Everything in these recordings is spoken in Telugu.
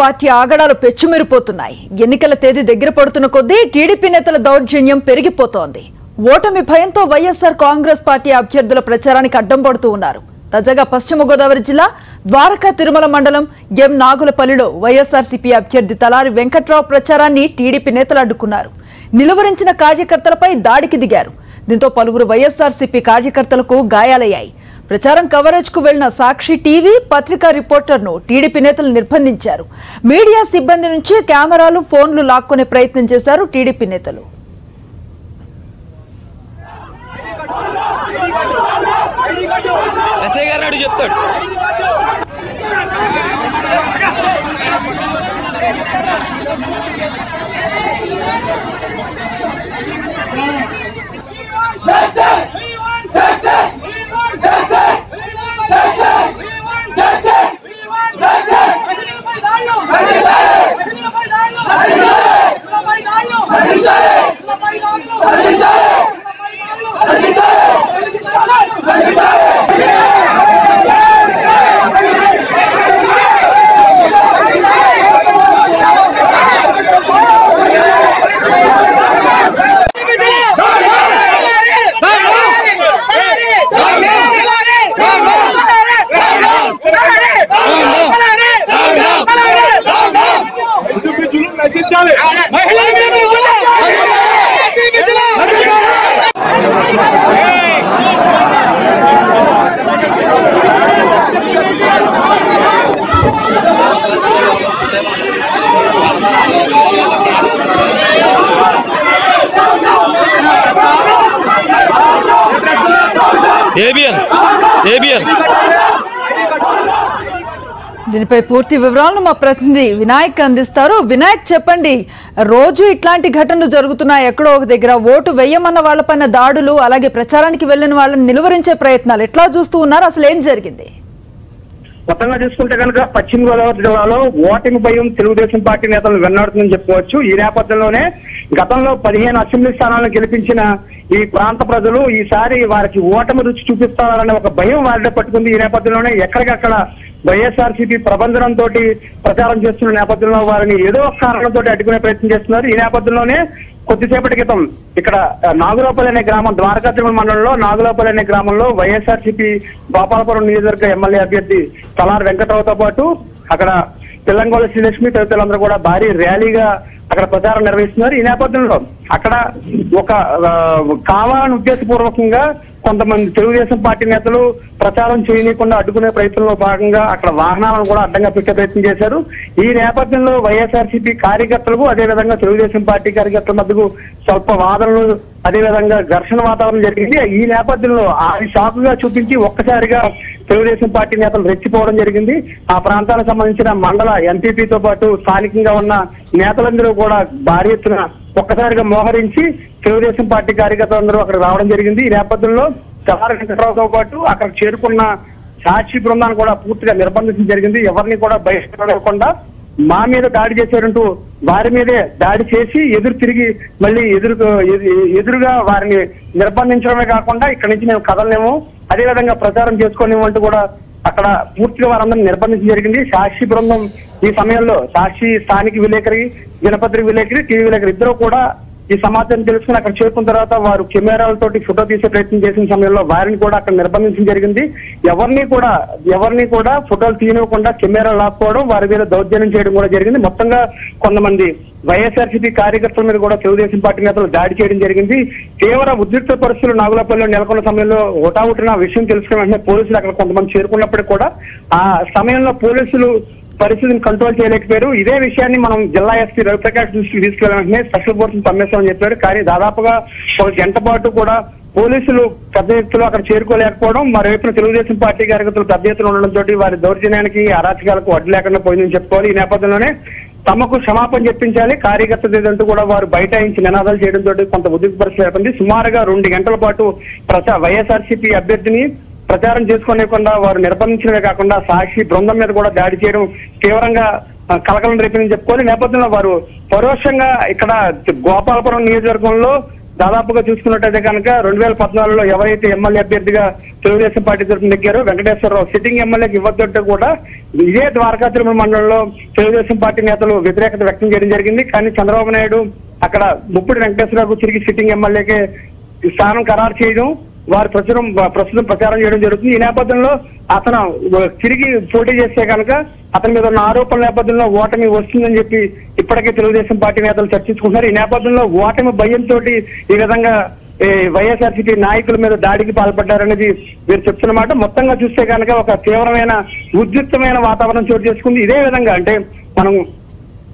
పార్టీ ఆగడాలు పెచ్చుమెరిపోతున్నాయి. ఎన్నికల తేదీ దగ్గర పడుతున్న కొద్దీ టీడీపీ నేతల దౌర్జన్యం పెరిగిపోతోంది. ఓటమి భయంతో వైఎస్ఆర్ కాంగ్రెస్ పార్టీ అభ్యర్థుల ప్రచారానికి అడ్డం పడుతూ ఉన్నారు. తాజాగా పశ్చిమ గోదావరి జిల్లా ద్వారకా తిరుమల మండలం ఎం నాగులపల్లిలో వైఎస్ఆర్సీపీ అభ్యర్థి తలారి వెంకట్రావు ప్రచారాన్ని టీడీపీ నేతలు అడ్డుకున్నారు. నిలువరించిన కార్యకర్తలపై దాడికి దిగారు. దీంతో పలువురు వైఎస్ఆర్సీపీ కార్యకర్తలకు గాయాలయ్యాయి. ప్రచారం కవరేజ్ కు వెళ్లిన సాక్షి టీవీ పత్రికా రిపోర్టర్ను టీడీపీ నేతలు నిర్బంధించారు. మీడియా సిబ్బంది నుంచి కెమెరాలు, ఫోన్లు లాక్కునే ప్రయత్నం చేశారు టీడీపీ నేతలు. దీనిపై పూర్తి వివరాలను మా ప్రతినిధి వినాయక్ అందిస్తారు. వినాయక్, చెప్పండి, రోజు ఇట్లాంటి ఘటనలు జరుగుతున్నాయి. ఎక్కడో ఒక దగ్గర ఓటు వేయమన్న వాళ్ళపైన దాడులు, అలాగే ప్రచారానికి వెళ్లిన వాళ్ళని నిలువరించే ప్రయత్నాలు ఎట్లా చూస్తూ ఉన్నారు? అసలు ఏం జరిగింది? మొత్తంగా చూసుకుంటే కనుక పశ్చిమ గోదావరి జిల్లాలో ఓటమి భయం తెలుగుదేశం పార్టీ నేతలను వెన్నాడుతుందని చెప్పుకోవచ్చు. ఈ నేపథ్యంలోనే గతంలో 15 అసెంబ్లీ స్థానాలను గెలిపించిన ఈ ప్రాంత ప్రజలు ఈసారి వారికి ఓటమి రుచి చూపిస్తారనే ఒక భయం వారిలో పట్టుకుంది. ఈ నేపథ్యంలోనే ఎక్కడికక్కడ వైఎస్ఆర్సీపీ ప్రబంధనంతో ప్రచారం చేస్తున్న నేపథ్యంలో వారిని ఏదో ఒక కారణంతో అడ్డుకునే ప్రయత్నం చేస్తున్నారు. ఈ నేపథ్యంలోనే కొద్దిసేపటి క్రితం ఇక్కడ నాగులపల్లి అనే గ్రామం, ద్వారకా తిరుమల మండలంలో నాగులపల్లి అనే గ్రామంలో వైఎస్ఆర్సీపీ గోపాలపురం నియోజకవర్గ ఎమ్మెల్యే అభ్యర్థి తలారి వెంకట్రావుతో పాటు అక్కడ తెలంగాణ శ్రీలక్ష్మి తదితరులందరూ కూడా భారీ ర్యాలీగా అక్కడ ప్రచారం నిర్వహిస్తున్నారు. ఈ నేపథ్యంలో అక్కడ ఒక కావాలని ఉద్దేశపూర్వకంగా కొంతమంది తెలుగుదేశం పార్టీ నేతలు ప్రచారం చేయనీయకుండా అడ్డుకునే ప్రయత్నంలో భాగంగా అక్కడ వాహనాలను కూడా అడ్డంగా పెట్టే ప్రయత్నం చేశారు. ఈ నేపథ్యంలో వైఎస్ఆర్సీపీ కార్యకర్తలకు, అదేవిధంగా తెలుగుదేశం పార్టీ కార్యకర్తల మధ్యకు స్వల్ప వాదనలు, అదేవిధంగా ఘర్షణ వాతావరణం జరిగింది. ఈ నేపథ్యంలో అది షాకుగా చూపించి ఒక్కసారిగా తెలుగుదేశం పార్టీ నేతలు రెచ్చిపోవడం జరిగింది. ఆ ప్రాంతానికి సంబంధించిన మండల ఎంపీపీతో పాటు స్థానికంగా ఉన్న నేతలందరూ కూడా భారీ ఎత్తున ఒక్కసారిగా మోహరించి తెలుగుదేశం పార్టీ కార్యకర్తలందరూ అక్కడ రావడం జరిగింది. ఈ నేపథ్యంలో తలారి వెంకట్రావుతో పాటు అక్కడ చేరుకున్న సాక్షి బృందాన్ని కూడా పూర్తిగా నిర్బంధించడం జరిగింది. ఎవరిని కూడా బయటపడకుండా మా మీద దాడి చేశారంటూ వారి మీదే దాడి చేసి ఎదురు తిరిగి మళ్ళీ ఎదురుగా వారిని నిర్బంధించడమే కాకుండా ఇక్కడి నుంచి మేము కదలలేము, అదేవిధంగా ప్రచారం చేసుకోలేమంటూ కూడా అక్కడ పూర్తిగా వారందరినీ నిర్బంధించడం జరిగింది. సాక్షి బృందం ఈ సమయంలో సాక్షి స్థానిక విలేకరి, దినపత్రిక విలేకరి, టీవీ విలేకరి ఇద్దరు కూడా ఈ సమాచారం తెలుసుకుని అక్కడ చేరుకున్న తర్వాత వారు కెమెరాలతోటి ఫోటో తీసే ప్రయత్నం చేసిన సమయంలో వారిని కూడా అక్కడ నిర్బంధించడం జరిగింది. ఎవరిని కూడా ఫోటోలు తీయనివ్వకుండా కెమెరా లాక్కోవడం, వారి మీద దౌర్జన్యం చేయడం కూడా జరిగింది. మొత్తంగా కొంతమంది వైఎస్ఆర్సీపీ కార్యకర్తల మీద కూడా తెలుగుదేశం పార్టీ నేతలు దాడి చేయడం జరిగింది. తీవ్ర ఉద్రిక్త పరిస్థితులు నాగులపల్లిలో నెలకొన్న సమయంలో హుటాహుటిన విషయం తెలుసుకున్న వెంటనే పోలీసులు అక్కడ కొంతమంది చేరుకున్నప్పటికీ కూడా ఆ సమయంలో పోలీసులు పరిస్థితిని కంట్రోల్ చేయలేకపోయారు. ఇదే విషయాన్ని మనం జిల్లా ఎస్పీ రవిప్రకాష్ దృష్టికి తీసుకెళ్లిన వెంటనే స్పెషల్ ఫోర్స్ పంపిస్తామని చెప్పారు. కానీ దాదాపుగా ఒక గంట పాటు కూడా పోలీసులు పెద్ద ఎత్తులో అక్కడ చేరుకోలేకపోవడం, మరోవైపున తెలుగుదేశం పార్టీ కార్యకర్తలు పెద్ద ఎత్తున ఉండడంతో వారి దౌర్జన్యానికి, అరాచకాలకు అడ్డు లేకుండా పోయిందని చెప్పుకోవాలి. ఈ నేపథ్యంలోనే తమకు క్షమాపణ చెప్పించాలి కార్యకర్తలంటూ కూడా వారు బైఠాయించి నినాదాలు చేయడంతో కొంత ఉద్రిక్త పరిస్థితి ఏర్పడింది. సుమారుగా 2 గంటల పాటు వైఎస్ఆర్సీపీ అభ్యర్థిని ప్రచారం చేసుకోలేకుండా వారు నిర్బంధించడమే కాకుండా సాక్షి బృందం మీద కూడా దాడి చేయడం తీవ్రంగా కలకలం రేపిందని చెప్పుకోవాలి. నేపథ్యంలో వారు పరోక్షంగా ఇక్కడ గోపాలపురం నియోజకవర్గంలో దాదాపుగా చూసుకున్నట్టయితే కనుక 2014లో ఎవరైతే ఎమ్మెల్యే అభ్యర్థిగా తెలుగుదేశం పార్టీ తరఫున నెగ్గారో వెంకటేశ్వరరావు సిట్టింగ్ ఎమ్మెల్యేకి ఇవ్వద్దంటే కూడా ఇదే ద్వారకా తిరుమల మండలంలో తెలుగుదేశం పార్టీ నేతలు వ్యతిరేకత వ్యక్తం చేయడం జరిగింది. కానీ చంద్రబాబు నాయుడు అక్కడ ముప్పిడి వెంకటేశ్వరరావుకు తిరిగి సిట్టింగ్ ఎమ్మెల్యేకే స్థానం ఖరారు చేయడం, వారి ప్రస్తుతం ప్రచారం చేయడం జరుగుతుంది. ఈ నేపథ్యంలో అతను తిరిగి పోటీ చేస్తే కనుక అతని మీద ఉన్న ఆరోపణల నేపథ్యంలో ఓటమి వస్తుందని చెప్పి ఇప్పటికే తెలుగుదేశం పార్టీ నేతలు చర్చించుకుంటున్నారు. ఈ నేపథ్యంలో ఓటమి భయంతో ఈ విధంగా వైఎస్ఆర్సీపీ నాయకుల మీద దాడికి పాల్పడ్డారనేది వీరు చెప్తున్నమాట. మొత్తంగా చూస్తే కనుక ఒక తీవ్రమైన ఉద్రిక్తమైన వాతావరణం చోటు చేసుకుంది. ఇదే విధంగా అంటే మనం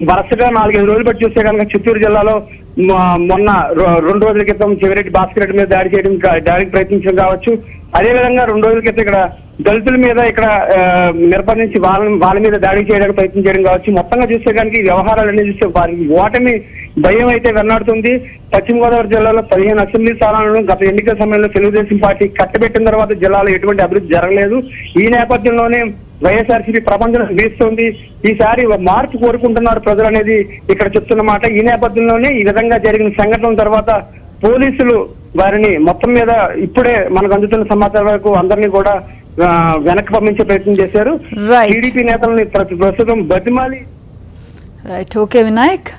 వరుసగా 4-5 రోజులు బట్టి చూస్తే కనుక చిత్తూరు జిల్లాలో మొన్న 2 రోజుల క్రితం చెవిరెడ్డి భాస్కర్ రెడ్డి మీద దాడికి ప్రయత్నించడం కావచ్చు. అదేవిధంగా 2 రోజుల క్రితం ఇక్కడ దళితుల మీద ఇక్కడ నిర్బంధించి వాళ్ళ మీద దాడి చేయడానికి ప్రయత్నం చేయడం కావచ్చు. మొత్తంగా చూస్తే కనుక ఈ వ్యవహారాలన్నీ చూస్తే వారికి ఓటమి భయం అయితే వెన్నాడుతుంది. పశ్చిమ గోదావరి జిల్లాలో 15 అసెంబ్లీ స్థానాలను గత ఎన్నికల సమయంలో తెలుగుదేశం పార్టీ కట్టబెట్టిన తర్వాత జిల్లాలో ఎటువంటి అభివృద్ధి జరగలేదు. ఈ నేపథ్యంలోనే వైఎస్ఆర్సీపీ ప్రపంచం వీస్తోంది. ఈసారి మార్పు కోరుకుంటున్నారు ప్రజలు అనేది ఇక్కడ చెప్తున్నమాట. ఈ నేపథ్యంలోనే ఈ విధంగా జరిగిన సంఘటన తర్వాత పోలీసులు వారిని మొత్తం మీద ఇప్పుడే మనకు అందుతున్న సమాచారం వరకు అందరినీ కూడా వెనక్కి పంపించే ప్రయత్నం చేశారు. టీడీపీ నేతలని ప్రస్తుతం బతిమాలి. Right, okay Vinayak.